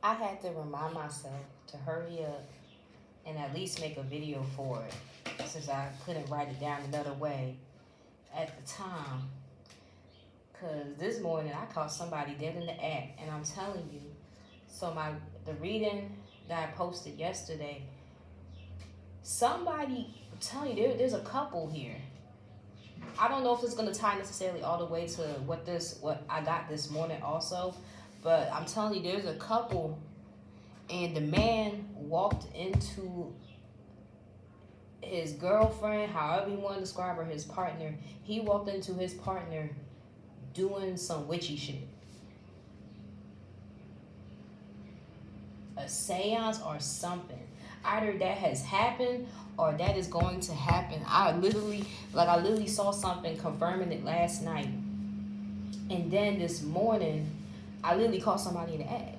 I had to remind myself to hurry up and at least make a video for it since I couldn't write it down another way at the time. Because this morning I caught somebody dead in the act, and I'm telling you, so the reading that I posted yesterday, I'm telling you, there's a couple here. I don't know if it's gonna tie necessarily all the way to what I got this morning also, but I'm telling you, there's a couple, and the man walked into his girlfriend, however you want to describe her, his partner. He walked into his partner doing some witchy shit. A seance or something. Either that has happened or that is going to happen. I literally saw something confirming it last night. And then this morning, I literally caught somebody in the act.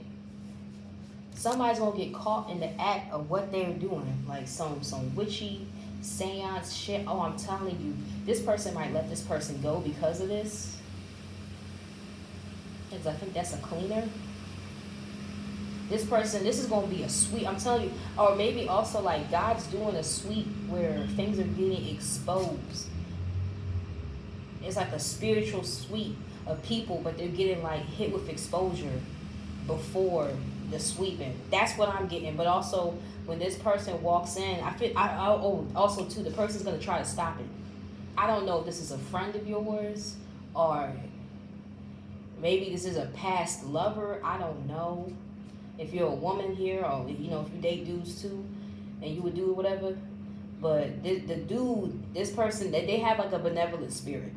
Somebody's gonna get caught in the act of what they're doing. Like some witchy seance shit. Oh, I'm telling you, this person might let this person go because of this. Because I think that's a cleaner. This is going to be a sweep. I'm telling you. Or maybe also like God's doing a sweep where things are getting exposed. It's like a spiritual sweep of people, but they're getting like hit with exposure before the sweeping. That's what I'm getting. But also when this person walks in, also too, the person's going to try to stop it. I don't know if this is a friend of yours or maybe this is a past lover. I don't know. If you're a woman here, or if you date dudes too, and you would do whatever, but this person, that they have like a benevolent spirit,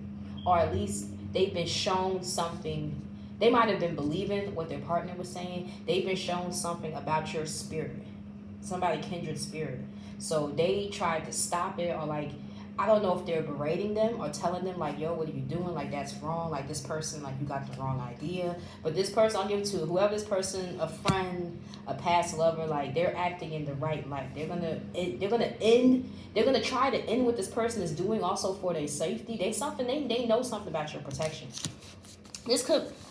or at least they've been shown something. They might have been believing what their partner was saying. They've been shown something about your spirit, somebody kindred spirit. So they tried to stop it, or like, I don't know if they're berating them or telling them like, yo, what are you doing? Like, that's wrong. Like, this person, like, you got the wrong idea. But this person, I'll give it to whoever this person, a friend, a past lover, like, they're acting in the right light. They're gonna try to end what this person is doing also for their safety. They know something about your protection.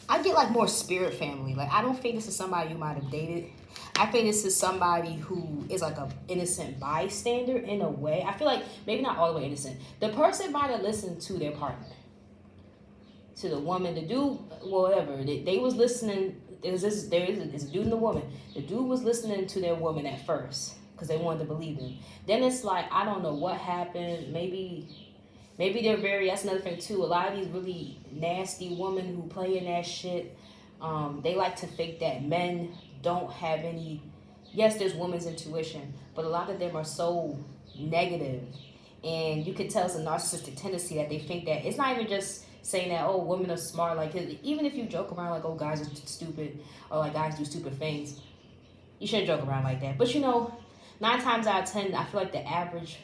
I get like more spirit family. Like, I don't think this is somebody you might have dated. I think this is somebody who is like an innocent bystander in a way. I feel like maybe not all the way innocent. The person might have listened to their partner, to the woman, the dude, whatever. They was listening. There is a dude and a woman. The dude was listening to their woman at first because they wanted to believe them. Then it's like, I don't know what happened. Maybe that's another thing too. A lot of these really nasty women who play in that shit, they like to think that men don't have any. Yes, there's women's intuition, but a lot of them are so negative, and you can tell it's a narcissistic tendency that they think that it's not even just saying that, oh, women are smart. Like, even if you joke around like, oh, guys are stupid, or like guys do stupid things, you shouldn't joke around like that. But 9 times out of 10, I feel like the average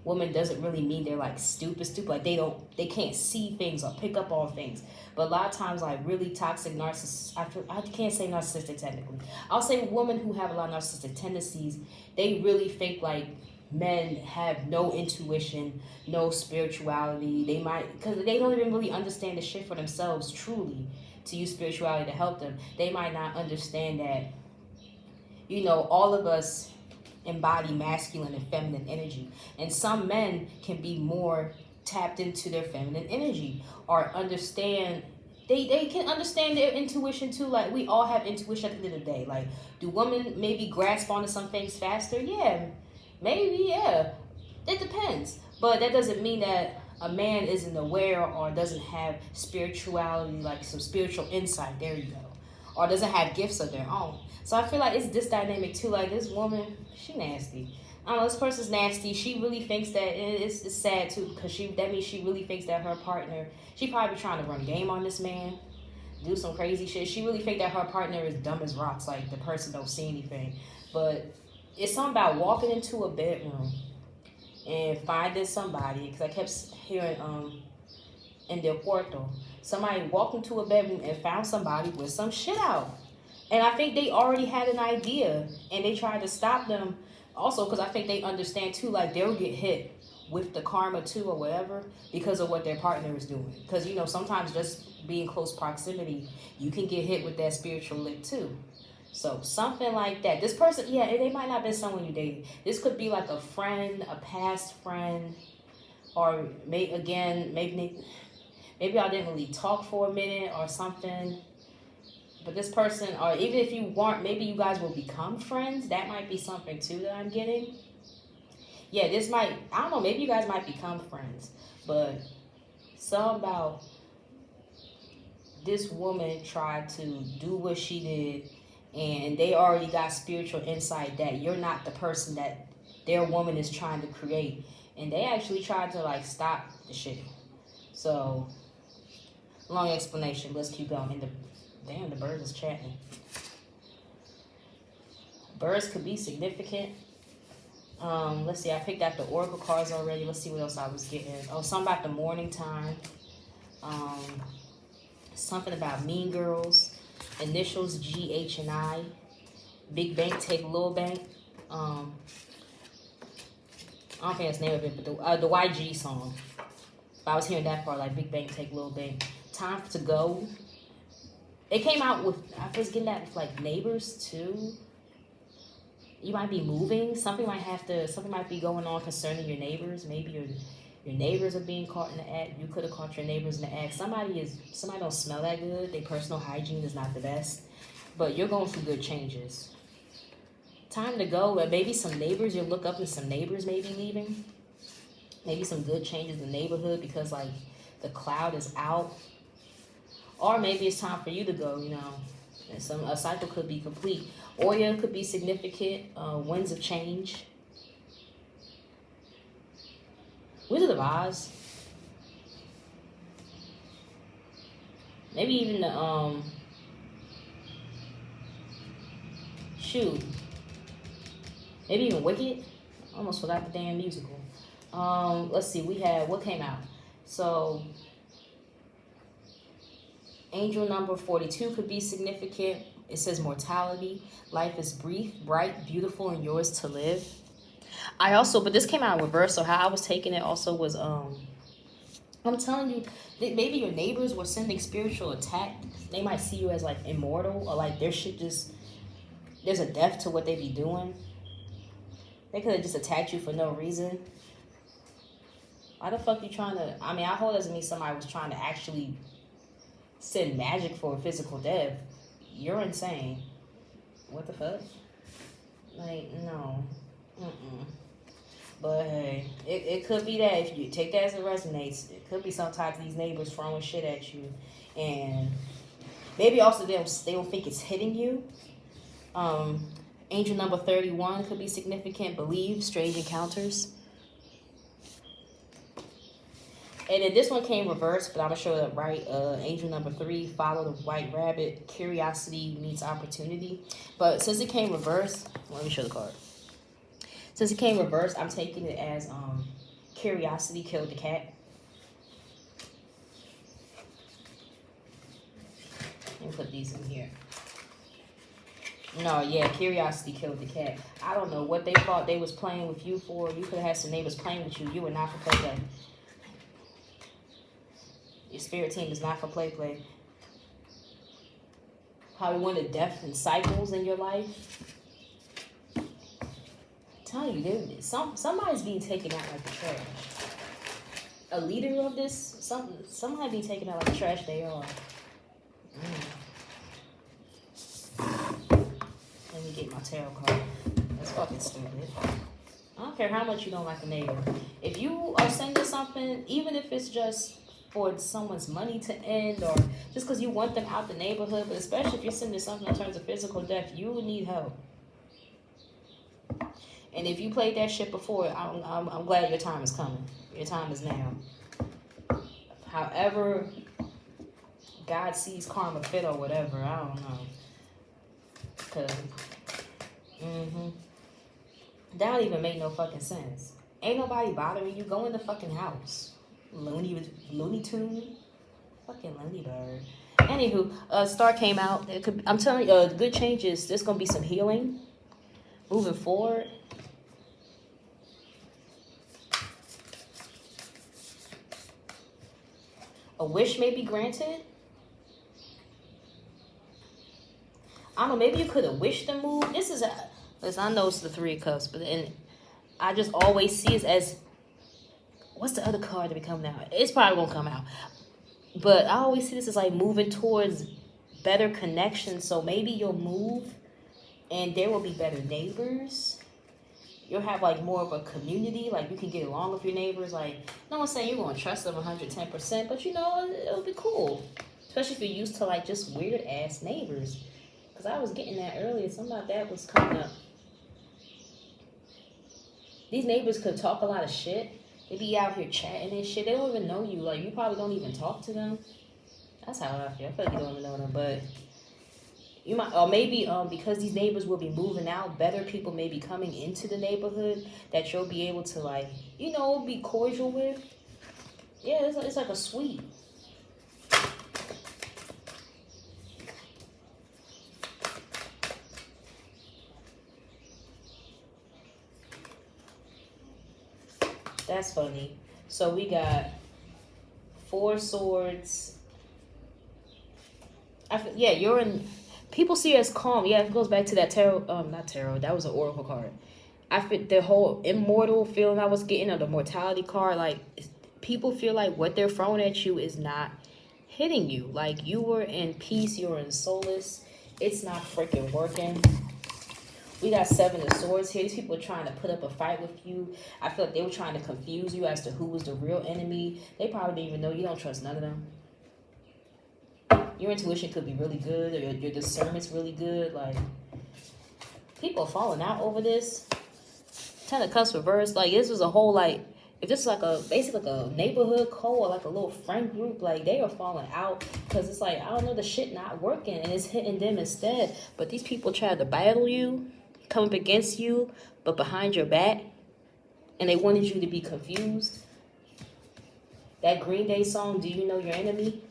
woman doesn't really mean they're like stupid. Like, they can't see things or pick up on things. But a lot of times, like, really toxic narcissists, I can't say narcissistic technically. I'll say women who have a lot of narcissistic tendencies, they really think like men have no intuition, no spirituality. Because they don't even really understand the shit for themselves truly to use spirituality to help them. They might not understand that, all of us embody masculine and feminine energy. And some men can be more tapped into their feminine energy or understand. They can understand their intuition too. Like, we all have intuition at the end of the day. Like, do women maybe grasp onto some things faster? Yeah, maybe, yeah. It depends. But that doesn't mean that a man isn't aware or doesn't have spirituality, like some spiritual insight. There you go. Or doesn't have gifts of their own. So I feel like it's this dynamic too. Like, this woman, she nasty. I don't know, this person's nasty. She really thinks that, and it's sad too, because that means she really thinks that her partner, she probably be trying to run game on this man, do some crazy shit. She really think that her partner is dumb as rocks, like the person don't see anything. But it's something about walking into a bedroom and finding somebody, because I kept hearing in their cuarto, somebody walked into a bedroom and found somebody with some shit out. And I think they already had an idea, and they tried to stop them also, because I think they understand too, like, they'll get hit with the karma too or whatever because of what their partner is doing. Because, sometimes just being close proximity, you can get hit with that spiritual lick too. So something like that. This person, yeah, they might not be someone you dated. This could be like a friend, a past friend, or maybe y'all didn't really talk for a minute or something. But this person, or even if you weren't, maybe you guys will become friends. That might be something too that I'm getting. Yeah, this might, I don't know, maybe you guys might become friends. But something about this woman tried to do what she did, and they already got spiritual insight that you're not the person that their woman is trying to create. And they actually tried to like stop the shit. So, long explanation. Let's keep going. Damn, the bird is chatting. Birds could be significant. Let's see. I picked out the oracle cards already. Let's see what else I was getting. Oh, something about the morning time. Something about Mean Girls. Initials G, H, and I. Big Bank take Little Bank. I don't think that's the name of it, but the YG song. But I was hearing that part, like Big Bank take Little Bank. Time to Go. It came out with, I was getting that with like neighbors too. You might be moving. Something might be going on concerning your neighbors. Maybe your neighbors are being caught in the act. You could have caught your neighbors in the act. Somebody don't smell that good. Their personal hygiene is not the best. But you're going through good changes. Time to go. Maybe some neighbors, you'll look up and some neighbors may be leaving. Maybe some good changes in the neighborhood because like the cloud is out. Or maybe it's time for you to go, you know. And a cycle could be complete. Oya could be significant. Winds of change. Wizard of Oz. Maybe even the shoot. Maybe even Wicked. Almost forgot the damn musical. Let's see. We had what came out. So angel number 42 could be significant. It says mortality. Life is brief, bright, beautiful, and yours to live. But this came out in reverse, so how I was taking it also was, I'm telling you, that maybe your neighbors were sending spiritual attack. They might see you as, like, immortal, or, like, their shit just, there's a death to what they be doing. They could have just attacked you for no reason. Why the fuck you trying to, I hope it doesn't mean somebody was trying to actually send magic for a physical death. You're insane. What the fuck? Like, no. But hey, it could be that if you take that as it resonates, it could be sometimes these neighbors throwing shit at you, and maybe also they don't think it's hitting you. Angel number 31 could be significant. Believe, strange encounters. And then this one came reversed, but I'm going to show it right. Angel number 3, follow the white rabbit. Curiosity meets opportunity. But since it came reversed, let me show the card. Since it came reversed, I'm taking it as curiosity killed the cat. Let me put these in here. No, yeah, curiosity killed the cat. I don't know what they thought they was playing with you for. You could have had some neighbors playing with you. You were not for play. Your spirit team is not for play. Probably one of the death and cycles in your life. I'm telling you, somebody's being taken out like the trash. A leader of this, somebody being taken out like the trash they are. Let me get my tarot card. That's fucking stupid. I don't care how much you don't like a neighbor. If you are sending something, even if it's just for someone's money to end, or just because you want them out the neighborhood, but especially if you're sending something in terms of physical death, you would need help. And if you played that shit before, I'm glad your time is coming. Your time is now. However God sees karma fit or whatever, I don't know. Because, that don't even make no fucking sense. Ain't nobody bothering you. Go in the fucking house. Looney Tune. Fucking Looney Bird. Anywho, Star came out. I'm telling you, the good changes. There's going to be some healing moving forward. A wish may be granted. I don't know, maybe you could have wished to move. Listen, I know it's the Three of Cups, but then I just always see it as, what's the other card to be coming out? It's probably gonna come out. But I always see this as like moving towards better connections. So maybe you'll move and there will be better neighbors. You'll have like more of a community. Like you can get along with your neighbors. Like, no one's saying you're gonna trust them 110%, but you know, it'll be cool. Especially if you're used to like just weird ass neighbors. Because I was getting that earlier. Something like that was coming up. These neighbors could talk a lot of shit. They be out here chatting and shit. They don't even know you. Like, you probably don't even talk to them. That's how I feel. I feel like you don't even know them. But you might, or maybe because these neighbors will be moving out, better people may be coming into the neighborhood that you'll be able to, like, you know, be cordial with. Yeah, it's like a sweet. That's funny. So we got 4 swords. Yeah, you're in. People see it as calm. Yeah, it goes back to that tarot. Not tarot. That was an oracle card. I feel the whole immortal feeling I was getting, or the mortality card. Like, people feel like what they're throwing at you is not hitting you. Like, you were in peace. You were in solace. It's not freaking working. We got 7 of Swords here. These people are trying to put up a fight with you. I feel like they were trying to confuse you as to who was the real enemy. They probably didn't even know. You don't trust none of them. Your intuition could be really good, or your discernment's really good. Like, people are falling out over this. 10 of Cups reversed. Like, this was a whole, like, if this is like basically like a neighborhood code or like a little friend group, like, they are falling out because it's like, I don't know, the shit not working and it's hitting them instead. But these people tried to battle you, come up against you, but behind your back, and they wanted you to be confused. That Green Day song, Do You Know Your Enemy?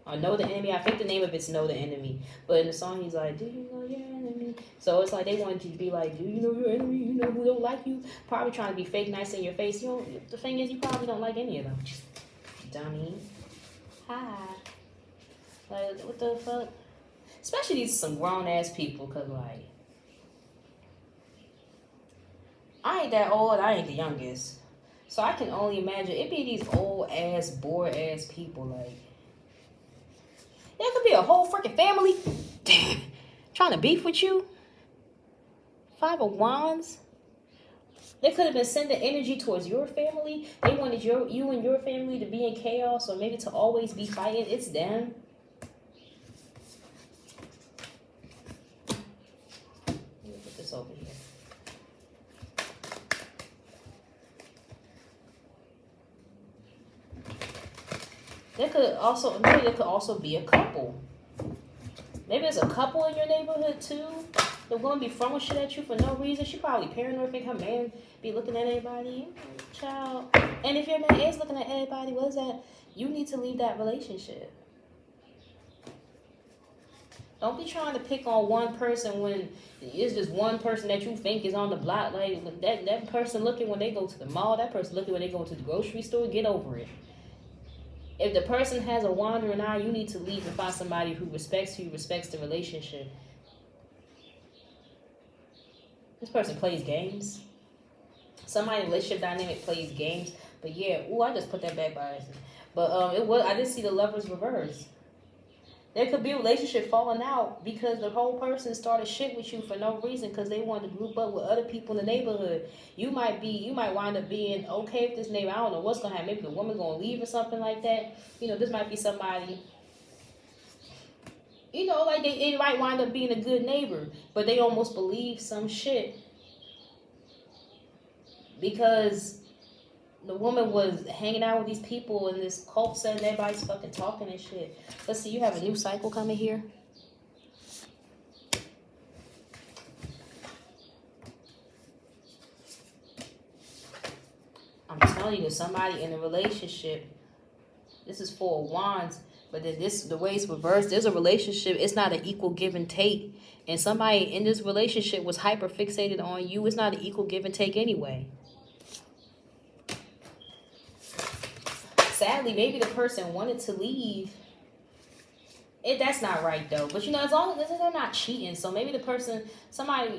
Or Know the Enemy. I think the name of it's Know the Enemy. But in the song, he's like, do you know your enemy? So it's like they wanted you to be like, do you know your enemy? You know who don't like you? Probably trying to be fake nice in your face. You don't, the thing is, you probably don't like any of them. Dummy. Hi. Like, what the fuck? Especially these some grown-ass people, because, like, I ain't that old. I ain't the youngest. So I can only imagine. It be these old-ass, bored-ass people, like, there could be a whole freaking family trying to beef with you. 5 of Wands. They could have been sending energy towards your family. They wanted you and your family to be in chaos, or maybe to always be fighting. It's them. Let me put this over here. There could also be a couple. Maybe there's a couple in your neighborhood too. They're going to be throwing shit at you for no reason. She probably paranoid, think her man be looking at everybody. Child. And if your man is looking at everybody, what is that? You need to leave that relationship. Don't be trying to pick on one person when it's just one person that you think is on the block. Like, that person looking when they go to the mall, that person looking when they go to the grocery store, get over it. If the person has a wandering eye, you need to leave and find somebody who respects you, respects the relationship. This person plays games. Somebody in a relationship dynamic plays games. But yeah, I just put that back by accident. But I did see the Lovers reverse. There could be a relationship falling out because the whole person started shit with you for no reason because they wanted to group up with other people in the neighborhood. You might wind up being okay with this neighbor. I don't know what's gonna happen. Maybe the woman's gonna leave or something like that. You know, this might be somebody. You know, like it might wind up being a good neighbor, but they almost believe some shit because the woman was hanging out with these people in this cult set and everybody's fucking talking and shit. Let's see, you have a new cycle coming here. I'm telling you, somebody in a relationship, this is 4 of Wands, but then the way it's reversed, there's a relationship, it's not an equal give and take. And somebody in this relationship was hyper fixated on you. It's not an equal give and take anyway. Sadly, maybe the person wanted to leave, That's not right though. But you know, as long as they're not cheating, so maybe the person, somebody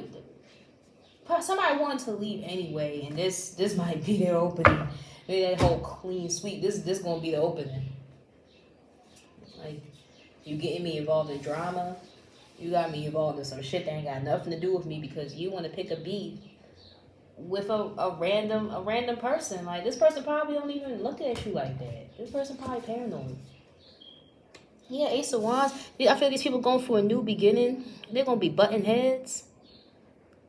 wanted to leave anyway, and this might be their opening. Maybe that whole clean sweep. This gonna be the opening. Like, you getting me involved in drama. You got me involved in some shit that ain't got nothing to do with me because you want to pick a beef with a random person. Like, this person probably don't even look at you like that. This person probably paranoid. Yeah, Ace of Wands. I feel these people going for a new beginning. They're gonna be butting heads.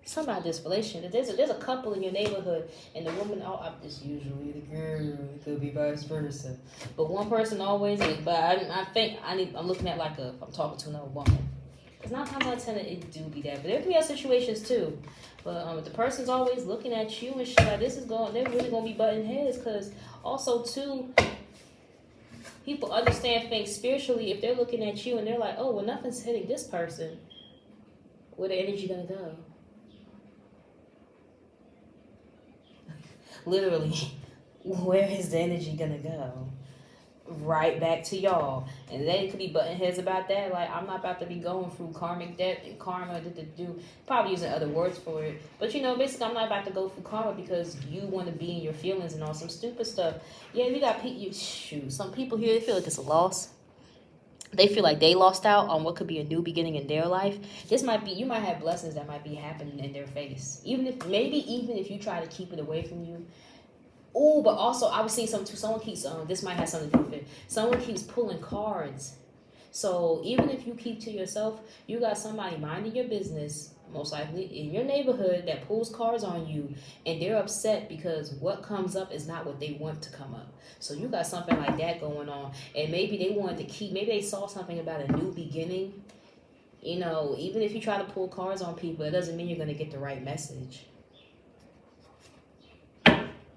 Something about this relationship. There's a couple in your neighborhood, and the woman, it's usually the girl. It could be vice versa, but one person always is. But I think I'm looking at I'm talking to another woman. Because 9 times out of 10 it do be that, but there could be other situations too. But the person's always looking at you and shit like this they're really gonna be butting heads. Because also too, people understand things spiritually if they're looking at you and they're like, oh, well, nothing's hitting this person. Where the energy gonna go? Literally, where is the energy gonna go? Right back to y'all. And they could be butting heads about that. Like, I'm not about to be going through karmic debt and karma. Probably using other words for it. But, you know, basically, I'm not about to go through karma because you want to be in your feelings and all some stupid stuff. Yeah, we got some people here, they feel like it's a loss. They feel like they lost out on what could be a new beginning in their life. You might have blessings that might be happening in their face. Even if you try to keep it away from you. Oh, but also I was seeing something too. Someone keeps this might have something to do with it. Someone keeps pulling cards. So even if you keep to yourself, you got somebody minding your business, most likely in your neighborhood, that pulls cards on you, and they're upset because what comes up is not what they want to come up. So you got something like that going on, and maybe they wanted to keep. Maybe they saw something about a new beginning. You know, even if you try to pull cards on people, it doesn't mean you're going to get the right message.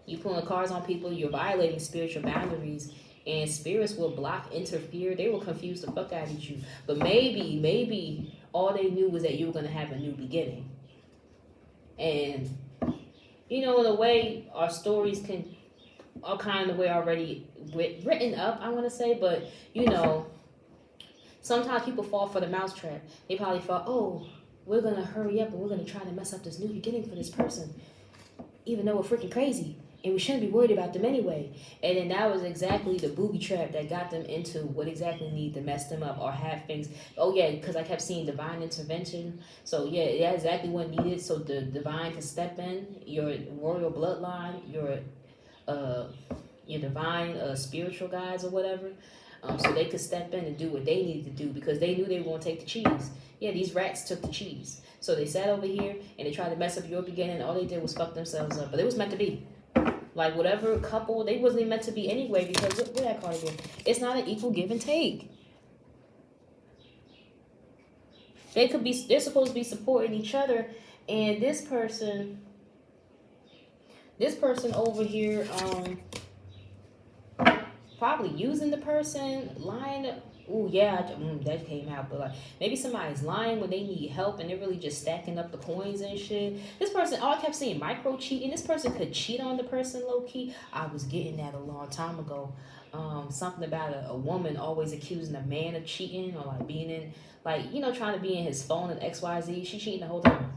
You pulling cards on people, you're violating spiritual boundaries, and spirits will block, interfere. They will confuse the fuck out of you. But maybe all they knew was that you were going to have a new beginning. And, you know, in a way, our stories are kind of the way already written up, I want to say. But, you know, sometimes people fall for the mousetrap. They probably thought, oh, we're going to hurry up and we're going to try to mess up this new beginning for this person, even though we're freaking crazy. And we shouldn't be worried about them anyway. And then that was exactly the booby trap that got them into what exactly need to mess them up or have things. Oh, yeah, because I kept seeing divine intervention. So, yeah, that's exactly what needed. So the divine can step in, your royal bloodline, your divine spiritual guides or whatever. So they could step in and do what they needed to do because they knew they were going to take the cheese. Yeah, these rats took the cheese. So they sat over here and they tried to mess up your beginning. All they did was fuck themselves up. But it was meant to be. Like, whatever couple, they wasn't even meant to be anyway because what that card again? It's not an equal give and take. They're supposed to be supporting each other, and this person over here, probably using the person, lying. Oh yeah, that came out. But like, maybe somebody's lying when they need help, and they're really just stacking up the coins and shit. This person, I kept seeing micro cheating. This person could cheat on the person low key. I was getting that a long time ago. Something about a woman always accusing a man of cheating or like being in, like, you know, trying to be in his phone and XYZ. She cheating the whole time.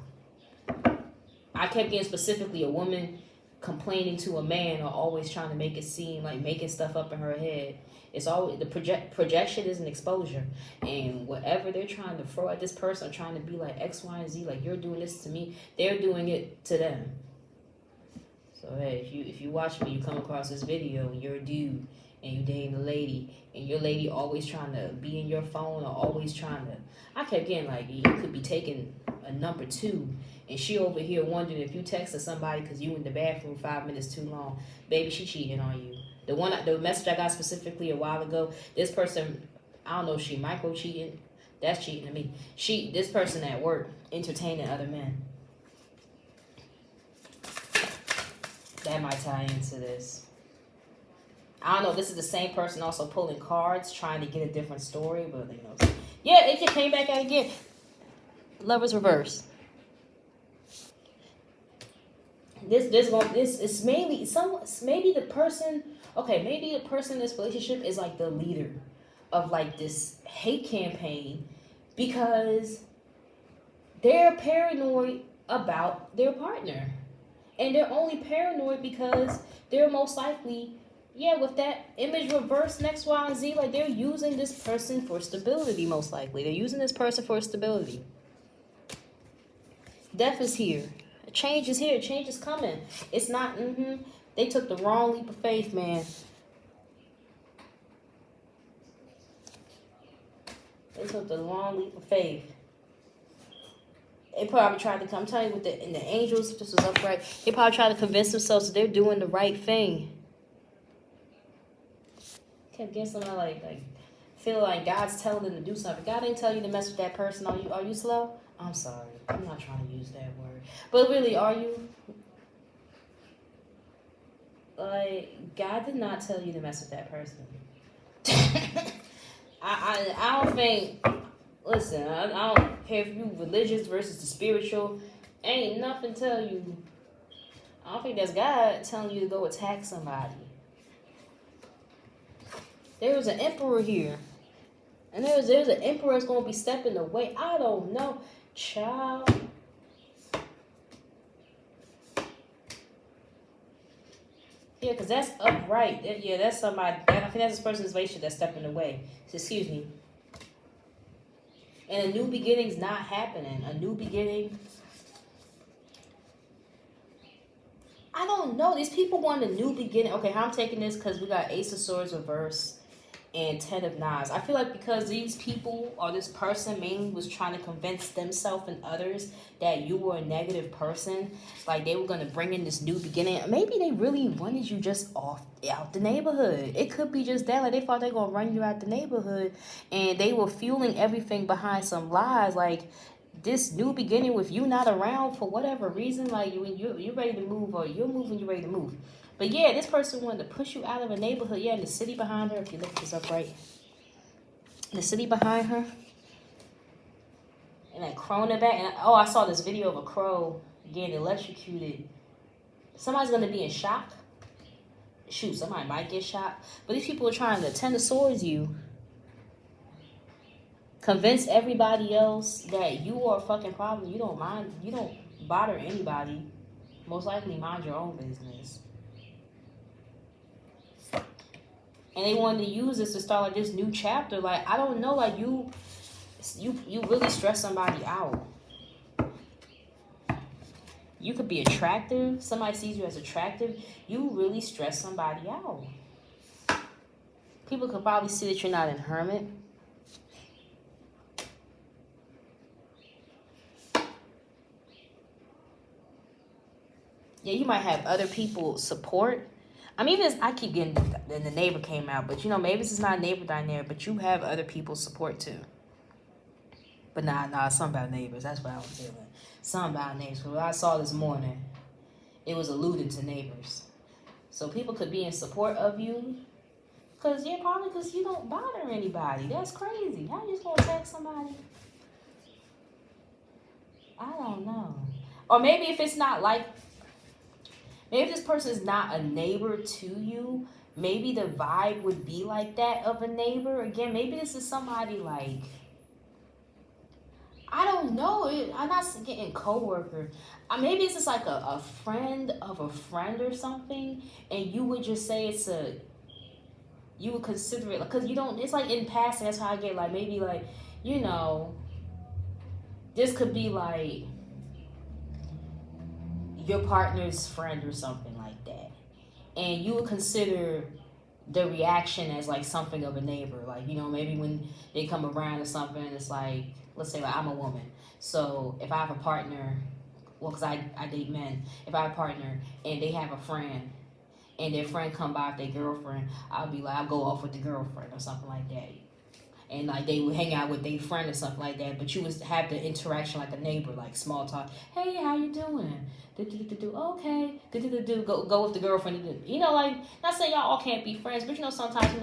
I kept getting specifically a woman complaining to a man or always trying to make it seem like making stuff up in her head. It's always the projection is an exposure, and whatever they're trying to throw at this person, trying to be like X, Y, and Z, like you're doing this to me, they're doing it to them. So hey, if you watch me, you come across this video, and you're a dude, and you dating a lady, and your lady always trying to be in your phone or always trying to, I kept getting like you could be taking a number 2, and she over here wondering if you texted somebody because you in the bathroom 5 minutes too long, baby, she cheating on you. The message I got specifically a while ago, this person, I don't know if she micro cheating, that's cheating to me. This person at work entertaining other men. That might tie into this. I don't know if this is the same person also pulling cards, trying to get a different story, but you know. Yeah, it just came back out again. Lovers reverse. This is mainly maybe the person in this relationship is like the leader of like this hate campaign because they're paranoid about their partner. And they're only paranoid because they're most likely, yeah, with that image reverse X, Y, and Z, like they're using this person for stability, most likely. They're using this person for stability. Death is here. Change is here. Change is coming. It's not, They took the wrong leap of faith, man. They took the wrong leap of faith. They probably tried to come. I'm telling you, in the angels, this was upright. They probably tried to convince themselves that they're doing the right thing. Kept getting somebody like feel like God's telling them to do something. God ain't tell you to mess with that person. Are you slow? I'm sorry. I'm not trying to use that word. But really, are you? Like, God did not tell you to mess with that person. I don't think. Listen, I don't care if you religious versus the spiritual. Ain't nothing tell you. I don't think that's God telling you to go attack somebody. There was an emperor here. And there's an emperor that's going to be stepping away. I don't know. Child. Yeah, because that's upright. Yeah, that's somebody. I think that's this person's relationship that's stepping away. So, excuse me. And a new beginning's not happening. A new beginning. I don't know. These people want a new beginning. Okay, how I'm taking this, because we got Ace of Swords reverse and 10 of Knives. I feel like because these people or this person mainly was trying to convince themselves and others that you were a negative person, like they were going to bring in this new beginning. Maybe they really wanted you just out the neighborhood. It could be just that. Like they thought they were going to run you out the neighborhood, and they were fueling everything behind some lies. Like this new beginning with you not around for whatever reason, like you're ready to move, or you're moving, you're ready to move. But yeah, this person wanted to push you out of a neighborhood. Yeah, and the city behind her, if you look this up right. The city behind her. And that crow in the back. And I saw this video of a crow getting electrocuted. Somebody's going to be in shock. Shoot, somebody might get shot. But these people are trying to 10 of Swords you. Convince everybody else that you are a fucking problem. You don't mind. You don't bother anybody. Most likely mind your own business. And they wanted to use this to start like this new chapter. Like, I don't know, like you really stress somebody out. You could be attractive. Somebody sees you as attractive. You really stress somebody out. People could probably see that you're not a hermit. Yeah, you might have other people support. I mean, I keep getting, the neighbor came out, but maybe this is not a neighbor dynamic, but you have other people's support too. But nah, something about neighbors. That's what I was feeling. Something about neighbors. What I saw this morning, it was alluded to neighbors. So people could be in support of you, probably because you don't bother anybody. That's crazy. How you just gonna attack somebody? I don't know. Or maybe if it's not like, maybe if this person is not a neighbor to you, maybe the vibe would be like that of a neighbor. Again, maybe this is somebody like, I don't know. I'm not getting coworker. Maybe it's just like a friend of a friend or something, and you would just say you would consider it, because you don't, it's like in passing. That's how I get, like, maybe like, this could be like your partner's friend or something like that, and you would consider the reaction as like something of a neighbor. Like, maybe when they come around or something, it's like, let's say like I'm a woman, so if I have a partner, well, because I date men, if I have a partner and they have a friend and their friend come by with their girlfriend, I'll be like, I'll go off with the girlfriend or something like that. And like they would hang out with their friend or something like that, but you would have the interaction like a neighbor, like small talk. Hey, how you doing? Okay. Go with the girlfriend. Like, not saying y'all all can't be friends, but sometimes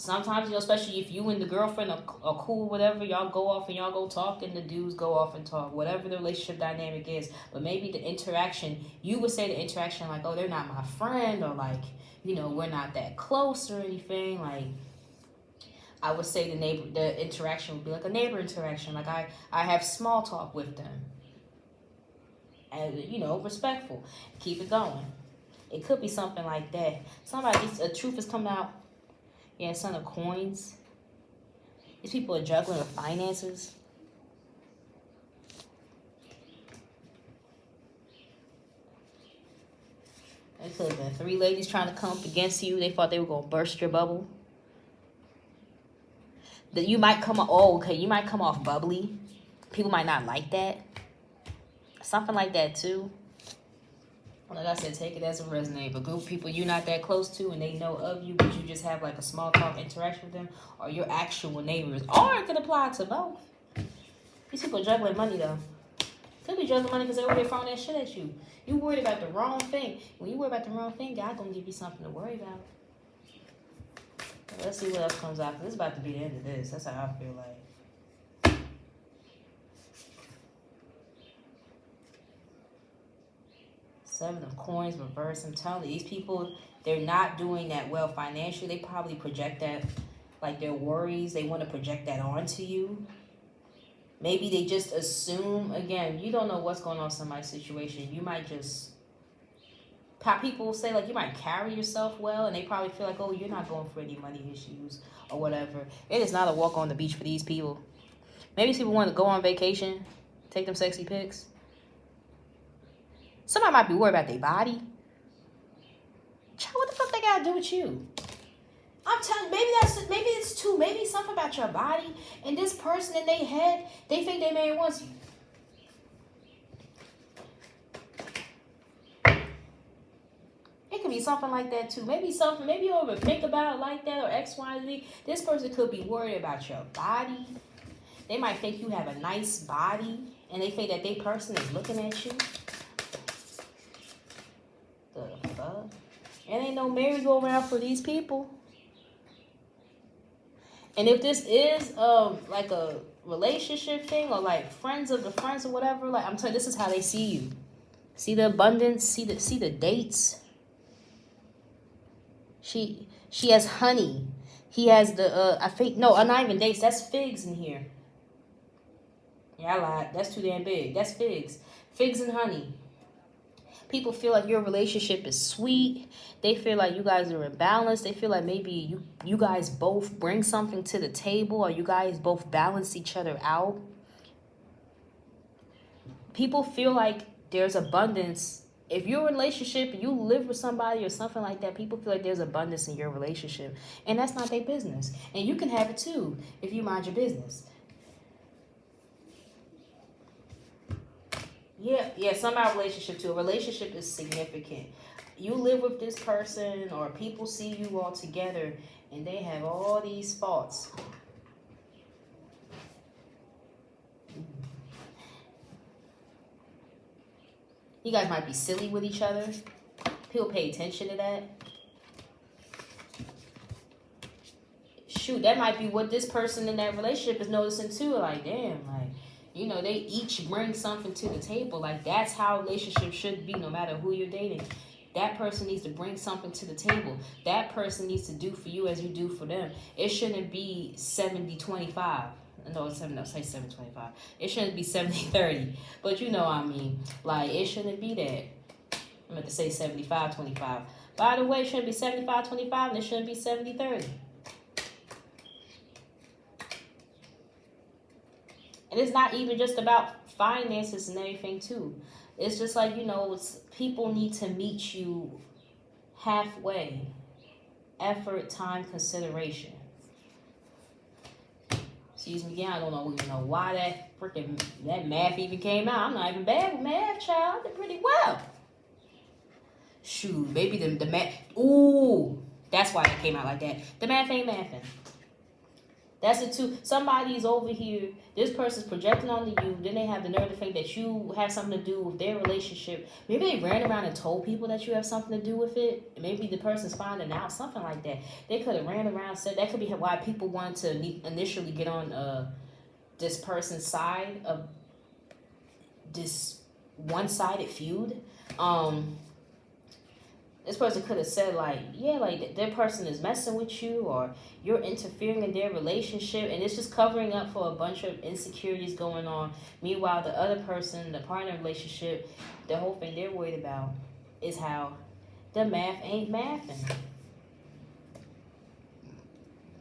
Sometimes, especially if you and the girlfriend are cool, whatever, y'all go off and y'all go talk, and the dudes go off and talk, whatever the relationship dynamic is. But maybe the interaction, you would say the interaction like, oh, they're not my friend, or like, we're not that close or anything. Like, I would say the interaction would be like a neighbor interaction. Like, I have small talk with them. And, respectful. Keep it going. It could be something like that. A truth is coming out. Yeah, Son of Coins. These people are juggling with finances. It could have been 3 ladies trying to come up against you. They thought they were going to burst your bubble. That you might come off bubbly. People might not like that. Something like that too. Like I said, take it as a resonate. But group of people you're not that close to and they know of you, but you just have like a small talk interaction with them, or your actual neighbors. Or it could apply to both. These people are juggling money though. Could be juggling money because they're over there throwing that shit at you. You worried about the wrong thing. When you worry about the wrong thing, God gonna give you something to worry about. Let's see what else comes out. This is about to be the end of this. That's how I feel like. 7 of Coins reverse. I'm telling you, these people, they're not doing that well financially. They probably project that, like their worries, they want to project that onto you. Maybe they just assume, again, you don't know what's going on in somebody's situation. You might just, people will say, like, you might carry yourself well, and they probably feel like, oh, you're not going for any money issues or whatever. It is not a walk on the beach for these people. Maybe these people want to go on vacation, take them sexy pics. Somebody might be worried about their body. Child, what the fuck they gotta do with you? I'm telling you, maybe it's too. Maybe something about your body and this person in their head, they think they man wants you. It could be something like that too. Maybe you overthink about it like that, or X, Y, Z. This person could be worried about your body. They might think you have a nice body, and they think that their person is looking at you. The fuck? It ain't no merry-go-round for these people. And if this is like a relationship thing, or like friends of the friends or whatever, like I'm telling you, this is how they see you. See the abundance, see the dates. She has honey. He has the not even dates, that's figs in here. Yeah, I lied. That's too damn big. That's figs. Figs and honey. People feel like your relationship is sweet. They feel like you guys are in balance. They feel like maybe you guys both bring something to the table, or you guys both balance each other out. People feel like there's abundance. If you're in a relationship and you live with somebody or something like that, people feel like there's abundance in your relationship. And that's not their business. And you can have it too if you mind your business. Yeah, somehow relationship too. A relationship is significant. You live with this person, or people see you all together, and they have all these faults. You guys might be silly with each other. People pay attention to that. Shoot, that might be what this person in that relationship is noticing too. Like, damn, like, they each bring something to the table. Like, that's how relationships should be, no matter who you're dating. That person needs to bring something to the table. That person needs to do for you as you do for them. It shouldn't be 70-25. No, say 7-25. It shouldn't be 70-30. But you know what I mean. Like, it shouldn't be that. I'm going to say 75-25. By the way, it shouldn't be 75-25, and it shouldn't be 70-30. And it's not even just about finances and everything, too. It's just like, people need to meet you halfway. Effort, time, consideration. Excuse me again, I don't even know why that math even came out. I'm not even bad with math, child. I did pretty well. Shoot, maybe the math. Ooh, that's why it came out like that. The math ain't mathing. That's it too. Somebody's over here. This person's projecting onto you. Then they have the nerve to think that you have something to do with their relationship. Maybe they ran around and told people that you have something to do with it. Maybe the person's finding out, something like that. They could have ran around and said that could be why people wanted to initially get on this person's side of this one-sided feud. This person could have said, like, yeah, like, their person is messing with you, or you're interfering in their relationship, and it's just covering up for a bunch of insecurities going on. Meanwhile, the other person, the partner relationship, the whole thing they're worried about is how the math ain't mathing.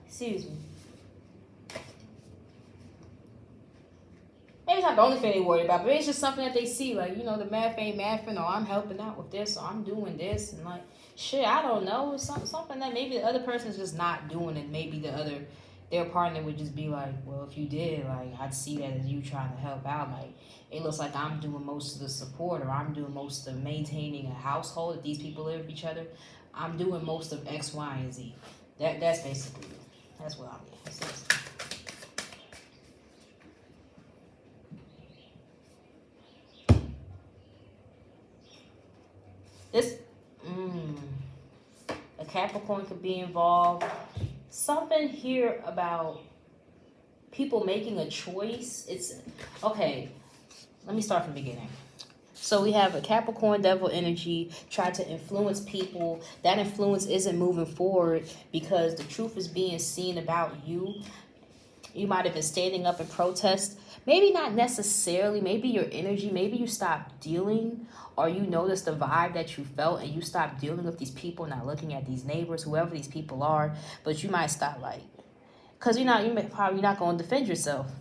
Excuse me. Maybe it's not the only thing they worry about, but it's just something that they see, like, you know, the math ain't mathing, or I'm helping out with this, or I'm doing this, and like, shit, I don't know, something that maybe the other person's just not doing, and maybe their partner would just be like, well, if you did, like, I'd see that as you trying to help out, like, it looks like I'm doing most of the support, or I'm doing most of maintaining a household, if these people live with each other, I'm doing most of X, Y, and Z. That's basically it. That's what I'm getting. This, a Capricorn could be involved. Something here about people making a choice. It's, okay, let me start from the beginning. So we have a Capricorn devil energy, try to influence people. That influence isn't moving forward because the truth is being seen about you. You might have been standing up in protest. Maybe not necessarily. Maybe your energy, maybe you stopped dealing, or you noticed the vibe that you felt and you stopped dealing with these people, not looking at these neighbors, whoever these people are. But you might stop, like, because you're probably not going to defend yourself.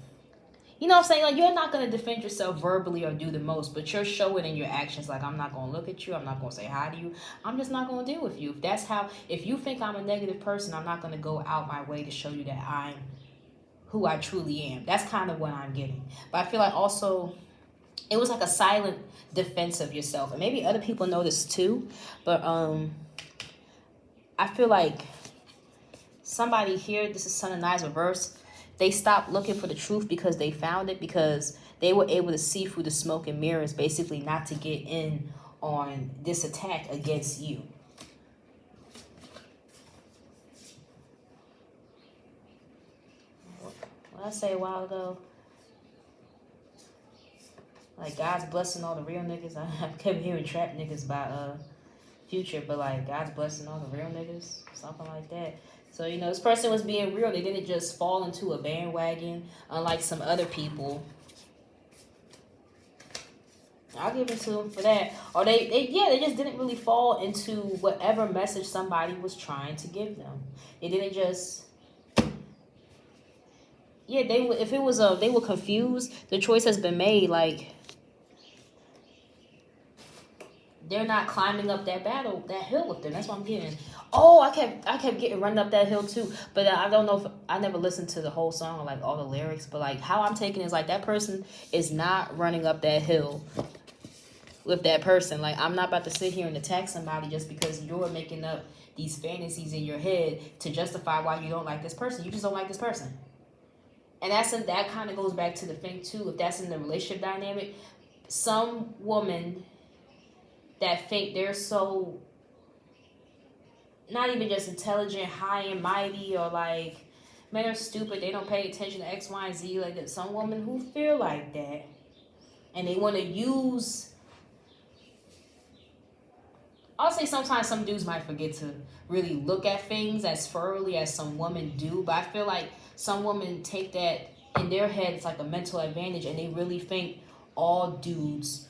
You know what I'm saying? Like, you're not going to defend yourself verbally or do the most, but you're showing in your actions, like, I'm not going to look at you. I'm not going to say hi to you. I'm just not going to deal with you. If you think I'm a negative person, I'm not going to go out my way to show you that I'm who I truly am. That's kind of what I'm getting. But I feel like also it was like a silent defense of yourself. And maybe other people know this too. But I feel like somebody here, this is Sun and Knives reverse, they stopped looking for the truth because they found it, because they were able to see through the smoke and mirrors, basically not to get in on this attack against you. What I say a while ago, like, God's blessing all the real niggas. I kept hearing trap niggas by Future, but like, God's blessing all the real niggas, something like that. So, you know, this person was being real. They didn't just fall into a bandwagon, unlike some other people. I'll give it to them for that. Or they just didn't really fall into whatever message somebody was trying to give them. They didn't just... Yeah, they were confused. The choice has been made. Like, they're not climbing up that hill with them. That's what I'm getting. Oh, I kept getting run up that hill too. But I don't know if I never listened to the whole song or like all the lyrics. But like, how I'm taking it is like, that person is not running up that hill with that person. Like, I'm not about to sit here and attack somebody just because you're making up these fantasies in your head to justify why you don't like this person. You just don't like this person. And that kind of goes back to the thing too. If that's in the relationship dynamic, some woman that think they're so not even just intelligent, high and mighty, or like, men are stupid, they don't pay attention to X, Y, and Z. Like, there's some women who feel like that, and they want to use... I'll say sometimes some dudes might forget to really look at things as thoroughly as some women do, but I feel like some women take that in their head, it's like a mental advantage, and they really think all dudes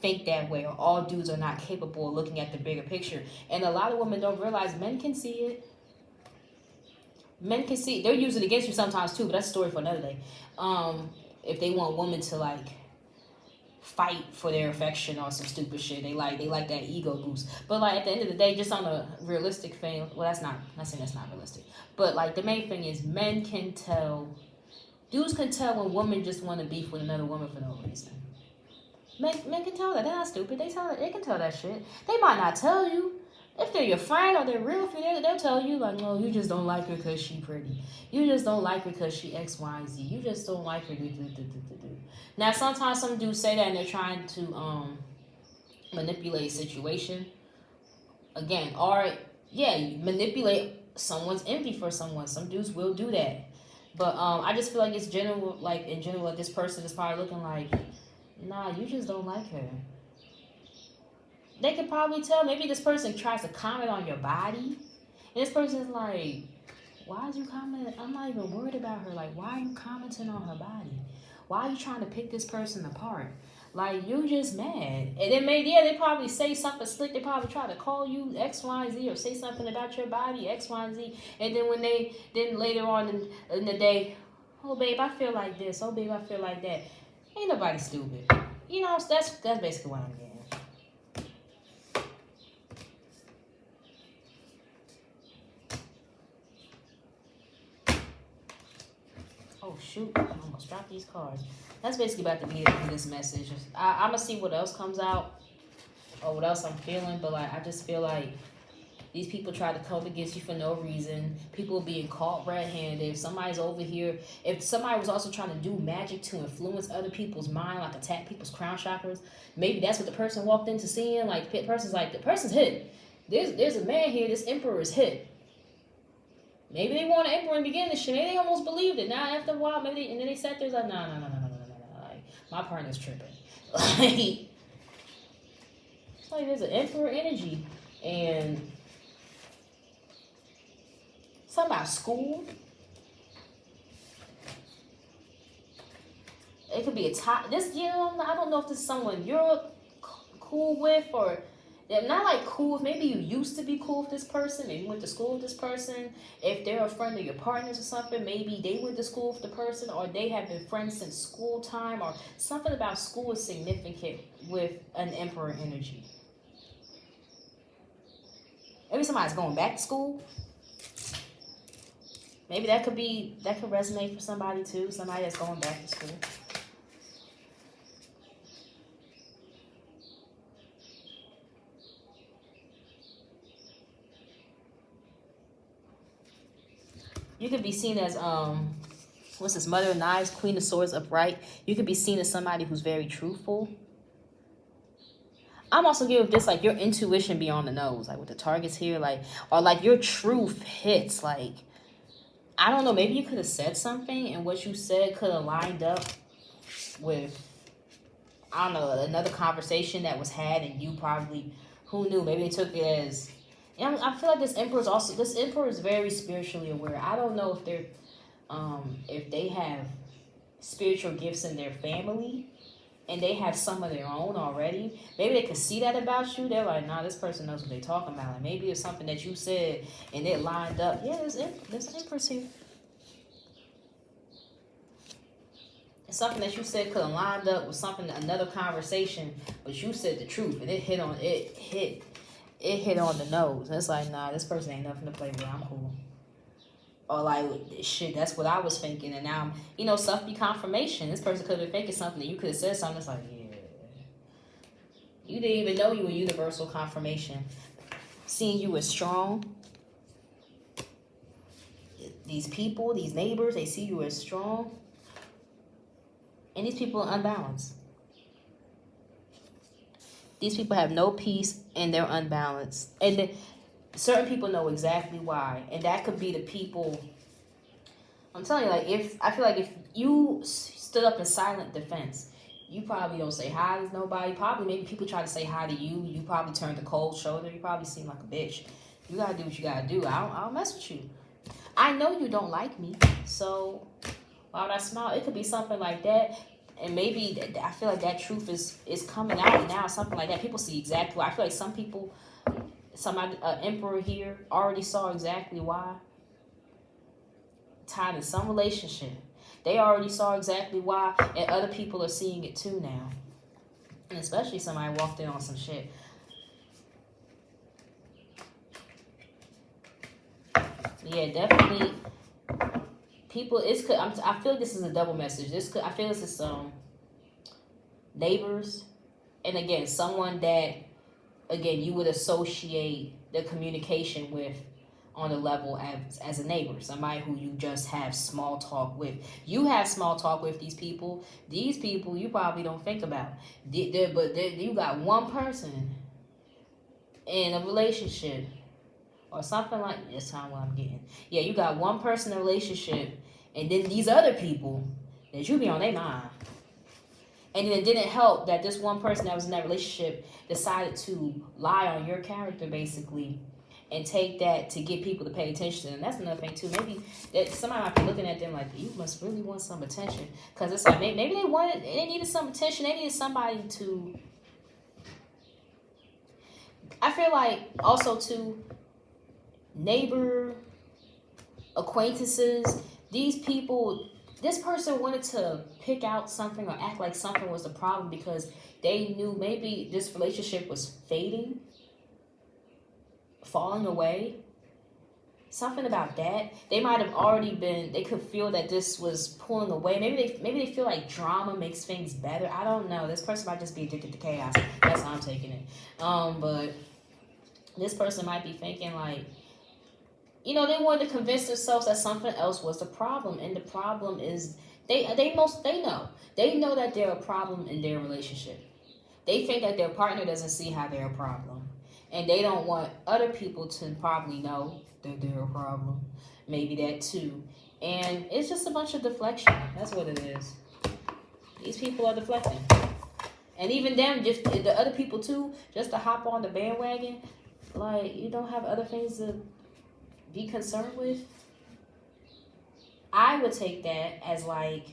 think that way, or all dudes are not capable of looking at the bigger picture. And a lot of women don't realize men can see it. Men can see it. They'll use it against you sometimes too, but that's a story for another day. If they want women to like fight for their affection or some stupid shit, they like that ego boost. But like, at the end of the day, just on a realistic thing, well, I'm not saying that's not realistic, but like, the main thing is men can tell, dudes can tell when women just want to beef with another woman for no reason. Men can tell that. They're not stupid. They can tell that shit. They might not tell you, If they're your friend or they're real for you, they'll tell you, like, no, you just don't like her because she pretty. You just don't like her because she X, Y, and Z. You just don't like her. Now, sometimes some dudes say that and they're trying to manipulate a situation. Again, or, yeah, you manipulate someone's envy for someone. Some dudes will do that. But I just feel like it's general, like, in general, like, this person is probably looking like, nah, you just don't like her. They could probably tell. Maybe this person tries to comment on your body, and this person's like, why is you commenting? I'm not even worried about her. Like, why are you commenting on her body? Why are you trying to pick this person apart? Like, you're just mad. And then maybe, yeah, they probably say something slick. They probably try to call you X, Y, Z, or say something about your body, X, Y, Z. And then then later on in the day, oh, babe, I feel like this. Oh, babe, I feel like that. Ain't nobody stupid. You know, that's basically what I'm getting. Oh shoot, I almost dropped these cards. That's basically about to be it for this message. I'm gonna see what else comes out or what else I'm feeling, but like I just feel like these people try to come against you for no reason. People being caught red-handed. If somebody's over here, if somebody was also trying to do magic to influence other people's mind, like attack people's crown chakras, maybe that's what the person walked into seeing. Like the person's hit. There's a man here. This emperor is hit. Maybe they want an emperor in the beginning of shit. Maybe they almost believed it. Now after a while, and then they sat there like, no. Like, my partner's tripping. Like, it's like there's an emperor energy. And something about school. It could be a top. This, I don't know if this is someone you're cool with or they're not like cool. Maybe you used to be cool with this person. Maybe you went to school with this person. If they're a friend of your partners or something, maybe they went to school with the person or they have been friends since school time or something about school is significant with an emperor energy. Maybe somebody's going back to school. Maybe that could resonate for somebody too. Somebody that's going back to school. You could be seen as, what's this, Mother of Knives, Queen of Swords upright. You could be seen as somebody who's very truthful. I'm also giving this, like, your intuition be on the nose, like, with the targets here, like, or, like, your truth hits, like, I don't know, maybe you could have said something, and what you said could have lined up with, I don't know, another conversation that was had, and you probably, who knew, maybe they took it as... And I feel like this emperor is very spiritually aware. I don't know if they have spiritual gifts in their family and they have some of their own already. Maybe they could see that about you. They're like, nah, this person knows what they're talking about. Like maybe it's something that you said and it lined up. Yeah, there's empress here. It's something that you said could have lined up with another conversation, but you said the truth and it hit on the nose. And it's like, nah, this person ain't nothing to play with. I'm cool. Or like, shit, that's what I was thinking. And now, stuff be confirmation. This person could have been thinking something and you could have said something. It's like, yeah. You didn't even know you were universal confirmation. Seeing you as strong. These people, these neighbors, they see you as strong. And these people are unbalanced. These people have no peace and they're unbalanced. And certain people know exactly why. And that could be the people. I'm telling you, I feel like if you stood up in silent defense, you probably don't say hi to nobody. Probably maybe people try to say hi to you. You probably turn the cold shoulder. You probably seem like a bitch. You gotta do what you gotta do. I don't mess with you. I know you don't like me. So why would I smile? It could be something like that. And maybe I feel like that truth is coming out now, something like that. People see exactly why. I feel like some people, emperor here already saw exactly why. Tied in some relationship. They already saw exactly why, and other people are seeing it too now. And especially somebody walked in on some shit. Yeah, definitely. People, I feel like this is a double message. I feel this is neighbors, and again, someone that again, you would associate the communication with on the level as a neighbor, somebody who you just have small talk with. You have small talk with these people. These people you probably don't think about. You got one person in a relationship or something like this. Time what I'm getting. Yeah, you got one person in a relationship, and then these other people that you be on their mind. And then it didn't help that this one person that was in that relationship decided to lie on your character, basically, and take that to get people to pay attention. And that's another thing, too. Maybe that somebody might be looking at them like, you must really want some attention. Because it's like, maybe they needed some attention. They needed somebody to... I feel like, also, too, neighbor, acquaintances, these people... This person wanted to pick out something or act like something was the problem because they knew maybe this relationship was fading, falling away. Something about that. They might have already been, they could feel that this was pulling away. Maybe they feel like drama makes things better. I don't know. This person might just be addicted to chaos. That's how I'm taking it. But this person might be thinking like, they wanted to convince themselves that something else was the problem, and the problem is they know that they're a problem in their relationship. They think that their partner doesn't see how they're a problem, and they don't want other people to probably know that they're a problem. Maybe that too, and it's just a bunch of deflection. That's what it is. These people are deflecting, and even them, just the other people too, just to hop on the bandwagon. Like, you don't have other things to be concerned with. I would take that as like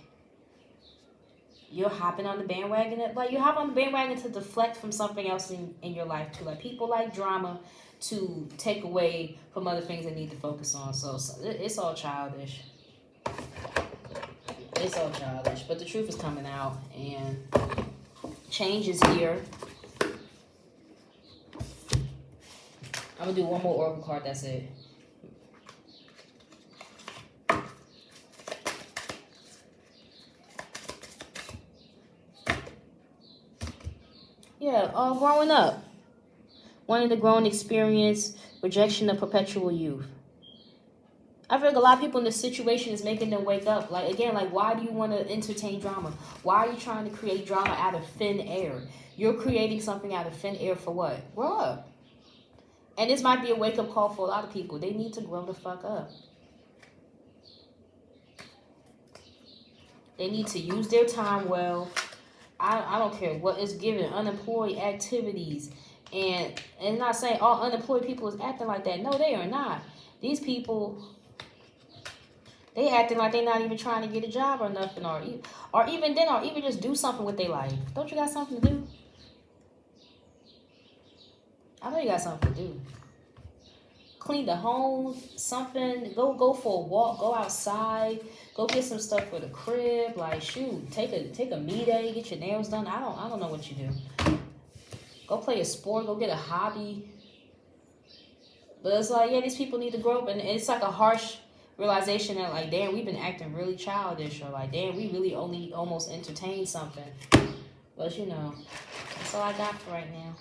you're hopping on the bandwagon. Like, you hop on the bandwagon to deflect from something else in your life too. Like, people like drama to take away from other things they need to focus on. So it's all childish. It's all childish. But the truth is coming out, and change is here. I'm gonna do one more oracle card. That's it. Yeah, growing up. Wanting to grow and experience rejection of perpetual youth. I feel like a lot of people in this situation is making them wake up. Like, again, like, why do you want to entertain drama? Why are you trying to create drama out of thin air? You're creating something out of thin air for what? Grow up. And this might be a wake-up call for a lot of people. They need to grow the fuck up. They need to use their time well. I don't care what is given, unemployed activities. And not saying all unemployed people is acting like that. No, they are not. These people, they acting like they're not even trying to get a job or nothing. Or even just do something with their life. Don't you got something to do? I know you got something to do. Clean the home, something. Go for a walk. Go outside. Go get some stuff for the crib. Like, shoot, take a me day. Get your nails done. I don't know what you do. Go play a sport. Go get a hobby. But it's like, yeah, these people need to grow up, and it's like a harsh realization that, like, damn, we've been acting really childish, or like, damn, we really only almost entertained something. But that's all I got for right now.